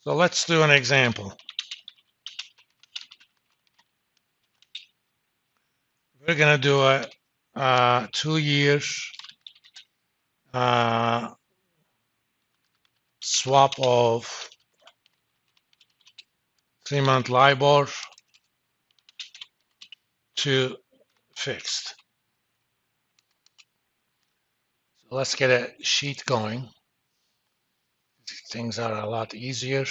So let's do an example. We're going to do a 2 years swap of 3-month LIBOR to fixed. So let's get a sheet going. Things are a lot easier.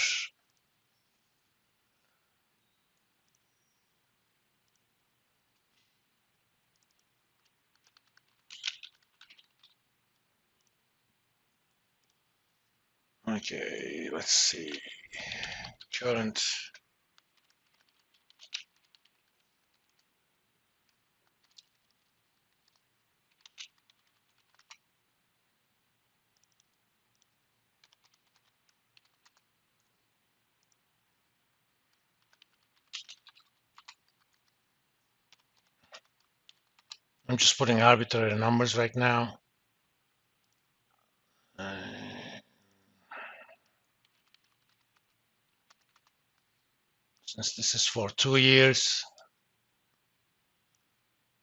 Okay, let's see. Current. I'm just putting arbitrary numbers right now. Since this is for 2 years,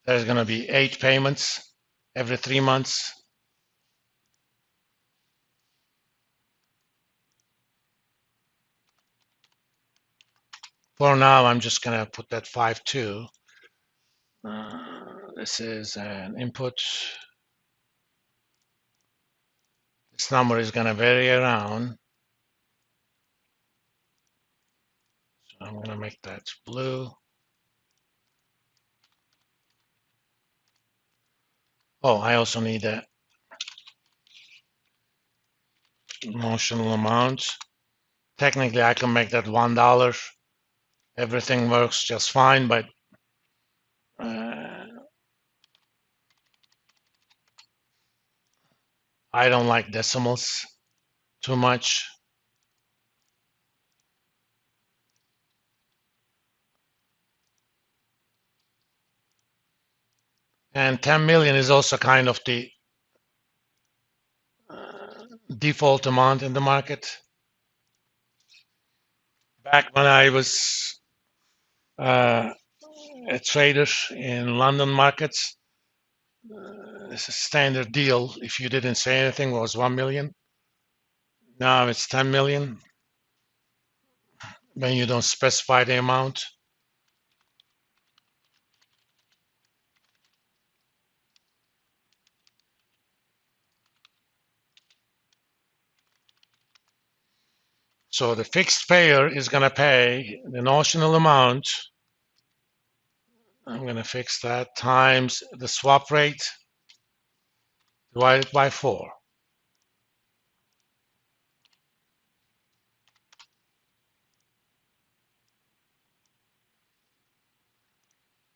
there's going to be 8 payments every 3 months. For now, I'm just going to put that 5.2. This is an input. This number is going to vary around. So I'm going to make that blue. Oh, I also need a notional amount. Technically, I can make that $1. Everything works just fine, but I don't like decimals too much. And 10 million is also kind of the default amount in the market. Back when I was a trader in London markets, this is standard deal. If you didn't say anything, was 1 million. Now it's 10 million when you don't specify the amount. So the fixed payer is going to pay the notional amount. I'm going to fix that times the swap rate divided by 4.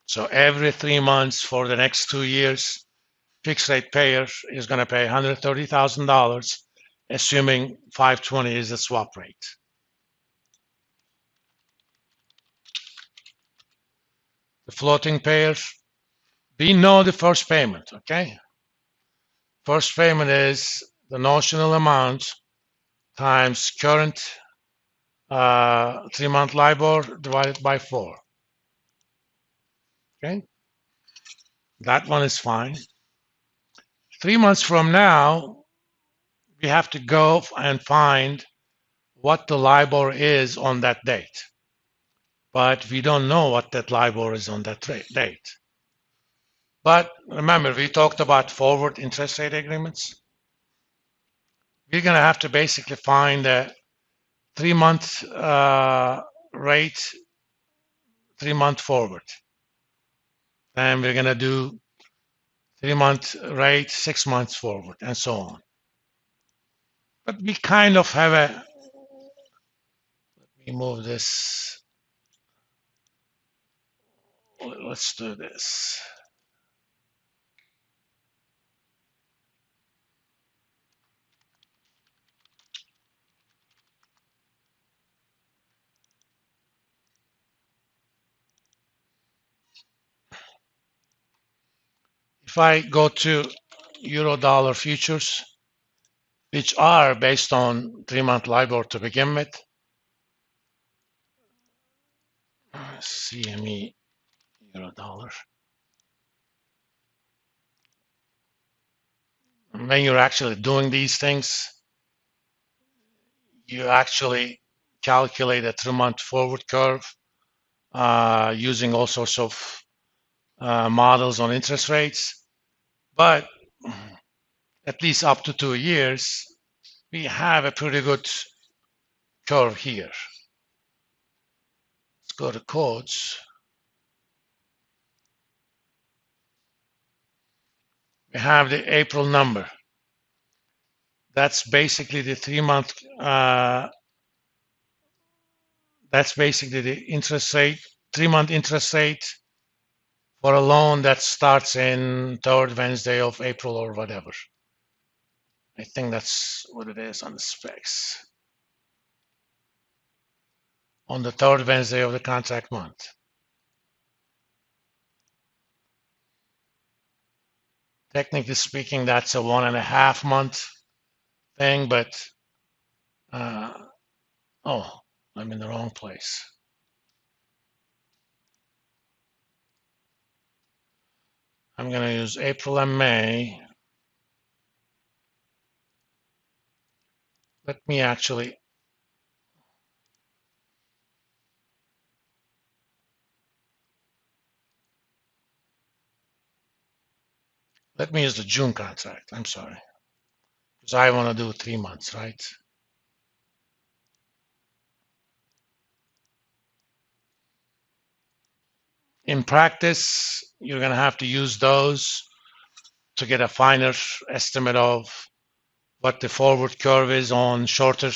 So every 3 months for the next 2 years, fixed rate payer is going to pay $130,000, assuming 520 is the swap rate. The floating payers, we know the first payment, okay? First payment is the notional amount times current 3-month LIBOR divided by 4. Okay, that one is fine. 3 months from now, we have to go and find what the LIBOR is on that date. But we don't know what that LIBOR is on that date. But remember, we talked about forward interest rate agreements. We're going to have to basically find a 3-month rate, 3-month forward. And we're going to do 3-month rate, 6 months forward, and so on. But we kind of have a, let me move this. Let's do this. If I go to euro dollar futures, which are based on 3-month LIBOR to begin with, CME euro dollar. When you're actually doing these things, you actually calculate a 3-month forward curve using all sorts of models on interest rates. But at least up to 2 years, we have a pretty good curve here. Let's go to codes. We have the April number. That's basically the 3-month, that's basically the interest rate, 3-month interest rate for a loan that starts in third Wednesday of April or whatever. I think that's what it is on the specs. On the third Wednesday of the contract month. Technically speaking, that's a 1.5 month thing, but oh, I'm in the wrong place. I'm going to use April and May. Let me actually use the June contract. I'm sorry, because I want to do 3 months, right? In practice, you're going to have to use those to get a finer estimate of what the forward curve is on shorter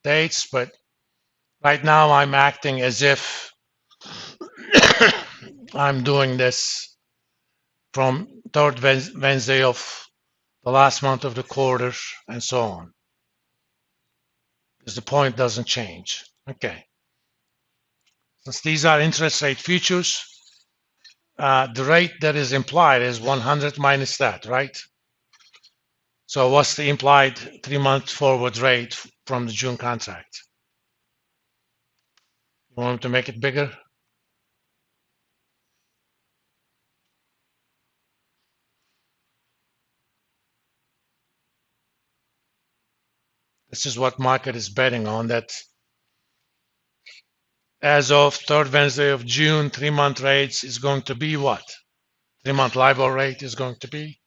dates. But right now, I'm acting as if I'm doing this from third Wednesday of the last month of the quarter and so on, because the point doesn't change. Okay. Since these are interest rate futures, the rate that is implied is 100 minus that, right? So what's the implied 3-month forward rate from the June contract? You want to make it bigger? This is what market is betting on, that as of third Wednesday of June, 3-month rates is going to be what? 3-month LIBOR rate is going to be?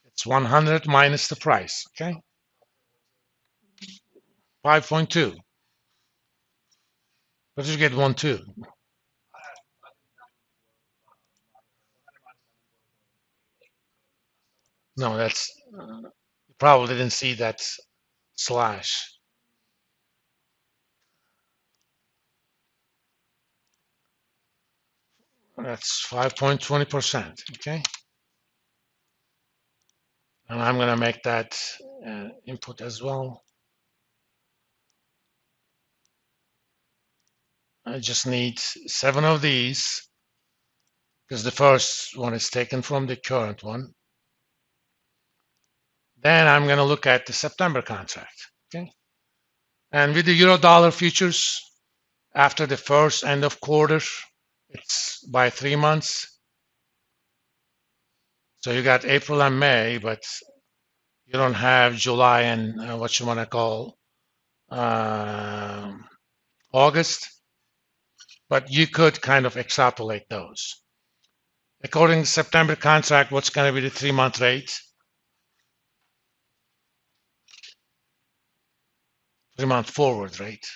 It's 100 minus the price, okay? 5.2. What did you get 1.2? No, that's, you probably didn't see that slash. That's 5.20%, okay? And I'm gonna make that input as well. I just need 7 of these, because the first one is taken from the current one. Then I'm gonna look at the September contract, okay? And with the euro dollar futures, after the first end of quarter, it's by 3 months. So you got April and May, but you don't have July and what you want to call August. But you could kind of extrapolate those. According to September contract, what's going to be the 3-month rate? 3-month forward rate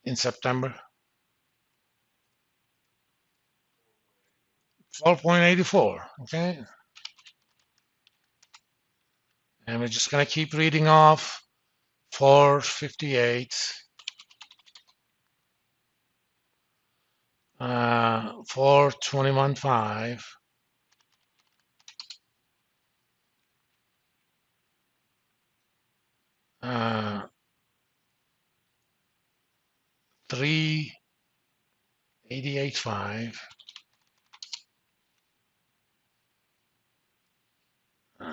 in September? 4.84, okay? And we're just going to keep reading off 458, 421.5, 388.5, 3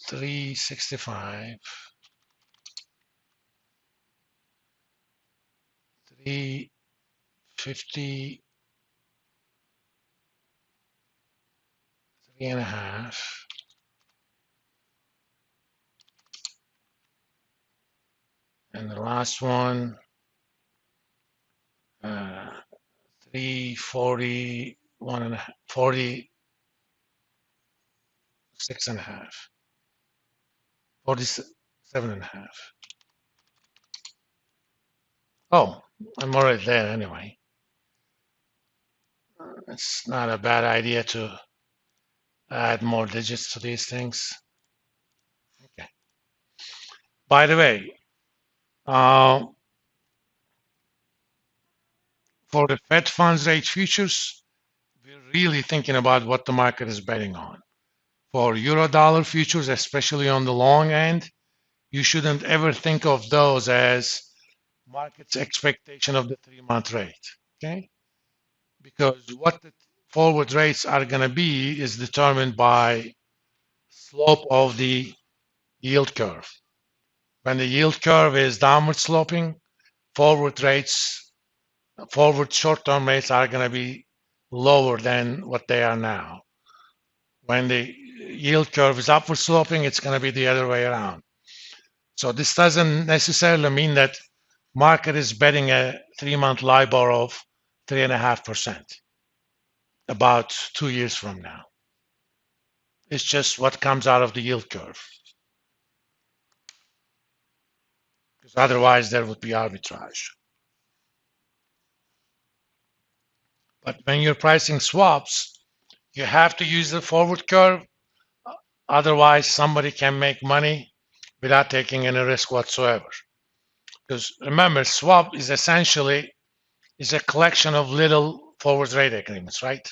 365, 350, 3.5, and the last one, 341 and 46.5, 47.5. Oh, I'm already there anyway. It's not a bad idea to add more digits to these things. Okay. By the way, for the Fed funds rate futures, we're really thinking about what the market is betting on. For euro dollar futures, especially on the long end, you shouldn't ever think of those as market's expectation of the 3-month rate. Okay? Because what the forward rates are going to be is determined by slope of the yield curve. When the yield curve is downward sloping, forward rates, forward short-term rates are going to be lower than what they are now. When the yield curve is upward sloping, it's going to be the other way around. So this doesn't necessarily mean that market is betting a 3-month LIBOR of 3.5% about 2 years from now. It's just what comes out of the yield curve. Because otherwise there would be arbitrage. But when you're pricing swaps, you have to use the forward curve. Otherwise, somebody can make money without taking any risk whatsoever. Because remember, swap is essentially a collection of little forward rate agreements, right?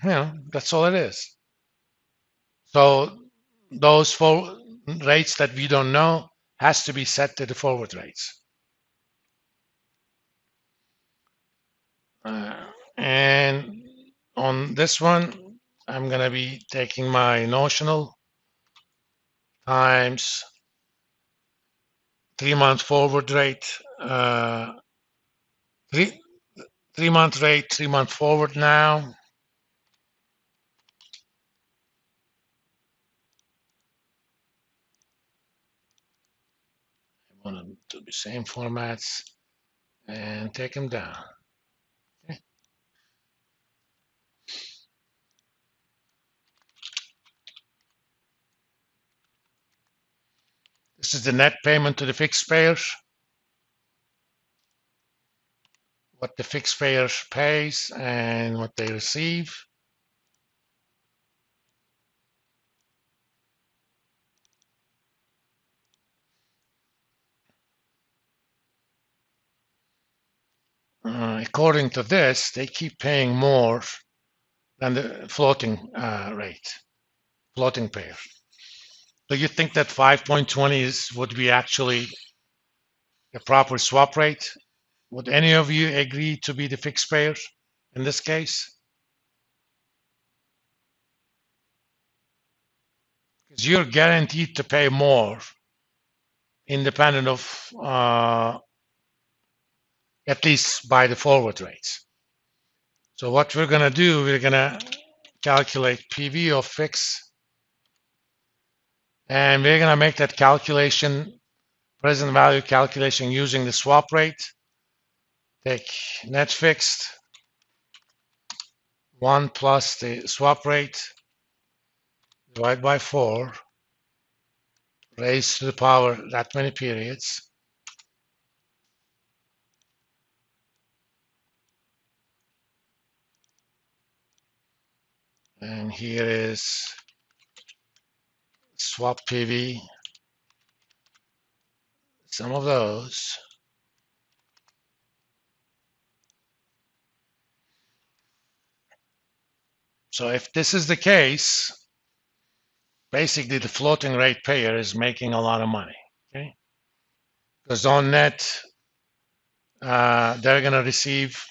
That's all it is. So those forward rates that we don't know has to be set to the forward rates. And on this one, I'm going to be taking my notional times 3-month forward rate, 3-month rate, 3-month forward now. I want to do the same formats and take them down. Okay. This is the net payment to the fixed payers. What the fixed payer pays and what they receive. According to this, they keep paying more than the floating rate, floating payer. Do you think that 5.20 would be actually a proper swap rate? Would any of you agree to be the fixed payer in this case? Because you're guaranteed to pay more independent of at least by the forward rates. So what we're going to do, we're going to calculate PV of fix, and we're going to make that calculation, present value calculation using the swap rate. Take net fixed 1 plus the swap rate, divide by 4, raised to the power that many periods. And here is swap PV, some of those. So if this is the case, basically the floating rate payer is making a lot of money, okay? Because on net, they're going to receive